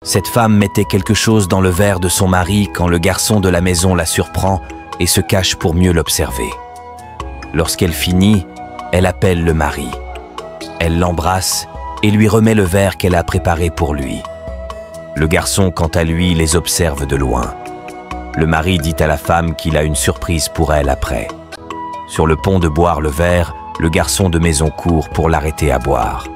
Cette femme mettait quelque chose dans le verre de son mari quand le garçon de la maison la surprend et se cache pour mieux l'observer. Lorsqu'elle finit, elle appelle le mari. Elle l'embrasse et lui remet le verre qu'elle a préparé pour lui. Le garçon, quant à lui, les observe de loin. Le mari dit à la femme qu'il a une surprise pour elle après. Sur le pont de boire le verre, le garçon de maison court pour l'arrêter à boire.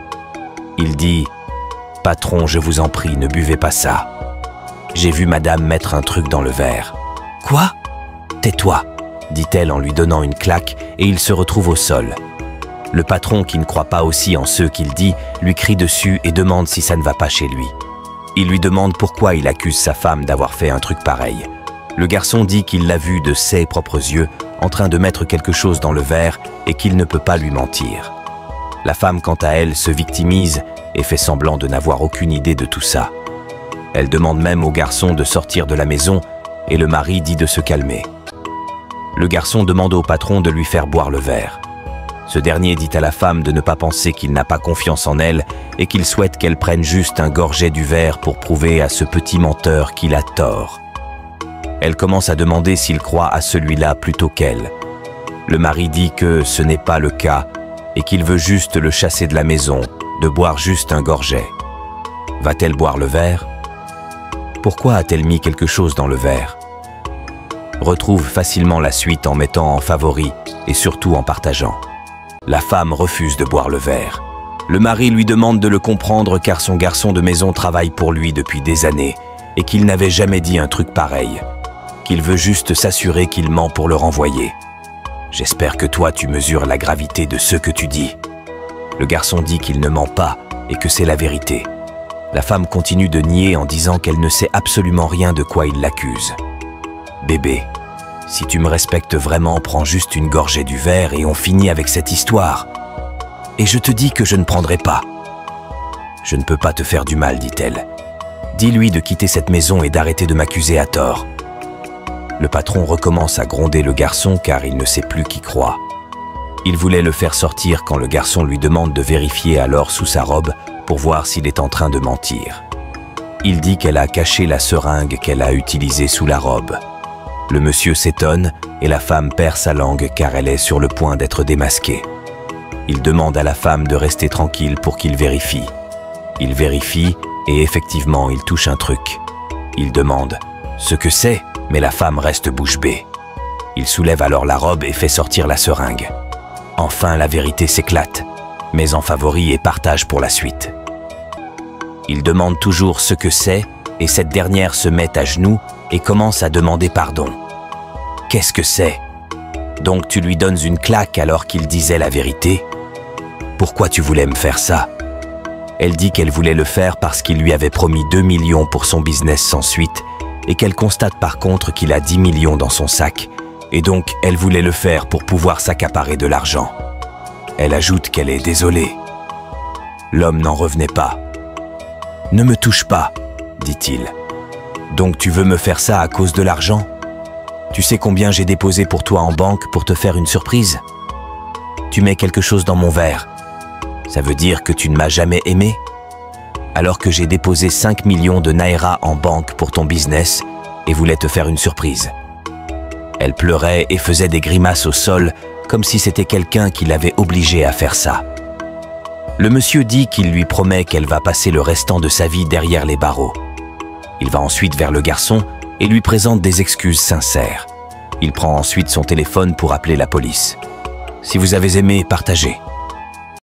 Il dit « Patron, je vous en prie, ne buvez pas ça. J'ai vu madame mettre un truc dans le verre. »« Quoi ? Tais-toi » dit-elle en lui donnant une claque et il se retrouve au sol. Le patron, qui ne croit pas aussi en ce qu'il dit, lui crie dessus et demande si ça ne va pas chez lui. Il lui demande pourquoi il accuse sa femme d'avoir fait un truc pareil. Le garçon dit qu'il l'a vu de ses propres yeux en train de mettre quelque chose dans le verre et qu'il ne peut pas lui mentir. La femme, quant à elle, se victimise et fait semblant de n'avoir aucune idée de tout ça. Elle demande même au garçon de sortir de la maison et le mari dit de se calmer. Le garçon demande au patron de lui faire boire le verre. Ce dernier dit à la femme de ne pas penser qu'il n'a pas confiance en elle et qu'il souhaite qu'elle prenne juste un gorget du verre pour prouver à ce petit menteur qu'il a tort. Elle commence à demander s'il croit à celui-là plutôt qu'elle. Le mari dit que ce n'est pas le cas et qu'il veut juste le chasser de la maison, de boire juste un gorget. Va-t-elle boire le verre? Pourquoi a-t-elle mis quelque chose dans le verre? Retrouve facilement la suite en mettant en favori et surtout en partageant. La femme refuse de boire le verre. Le mari lui demande de le comprendre car son garçon de maison travaille pour lui depuis des années et qu'il n'avait jamais dit un truc pareil, qu'il veut juste s'assurer qu'il ment pour le renvoyer. J'espère que toi tu mesures la gravité de ce que tu dis. Le garçon dit qu'il ne ment pas et que c'est la vérité. La femme continue de nier en disant qu'elle ne sait absolument rien de quoi il l'accuse. Bébé, si tu me respectes vraiment, prends juste une gorgée du verre et on finit avec cette histoire. Et je te dis que je ne prendrai pas. Je ne peux pas te faire du mal, dit-elle. Dis-lui de quitter cette maison et d'arrêter de m'accuser à tort. Le patron recommence à gronder le garçon car il ne sait plus qui croire. Il voulait le faire sortir quand le garçon lui demande de vérifier alors sous sa robe pour voir s'il est en train de mentir. Il dit qu'elle a caché la seringue qu'elle a utilisée sous la robe. Le monsieur s'étonne et la femme perd sa langue car elle est sur le point d'être démasquée. Il demande à la femme de rester tranquille pour qu'il vérifie. Il vérifie et effectivement il touche un truc. Il demande ce que c'est, mais la femme reste bouche bée. Il soulève alors la robe et fait sortir la seringue. Enfin la vérité s'éclate, mais en favori et partage pour la suite. Il demande toujours ce que c'est et cette dernière se met à genoux et commence à demander pardon. Qu'est-ce que c'est? Donc tu lui donnes une claque alors qu'il disait la vérité? Pourquoi tu voulais me faire ça? Elle dit qu'elle voulait le faire parce qu'il lui avait promis 2 millions pour son business sans suite et qu'elle constate par contre qu'il a 10 millions dans son sac et donc elle voulait le faire pour pouvoir s'accaparer de l'argent. Elle ajoute qu'elle est désolée. L'homme n'en revenait pas. « Ne me touche pas », dit-il. « Donc tu veux me faire ça à cause de l'argent? Tu sais combien j'ai déposé pour toi en banque pour te faire une surprise? Tu mets quelque chose dans mon verre. Ça veut dire que tu ne m'as jamais aimé? Alors que j'ai déposé 5 millions de naira en banque pour ton business et voulais te faire une surprise. » Elle pleurait et faisait des grimaces au sol comme si c'était quelqu'un qui l'avait obligée à faire ça. Le monsieur dit qu'il lui promet qu'elle va passer le restant de sa vie derrière les barreaux. Il va ensuite vers le garçon et lui présente des excuses sincères. Il prend ensuite son téléphone pour appeler la police. « Si vous avez aimé, partagez.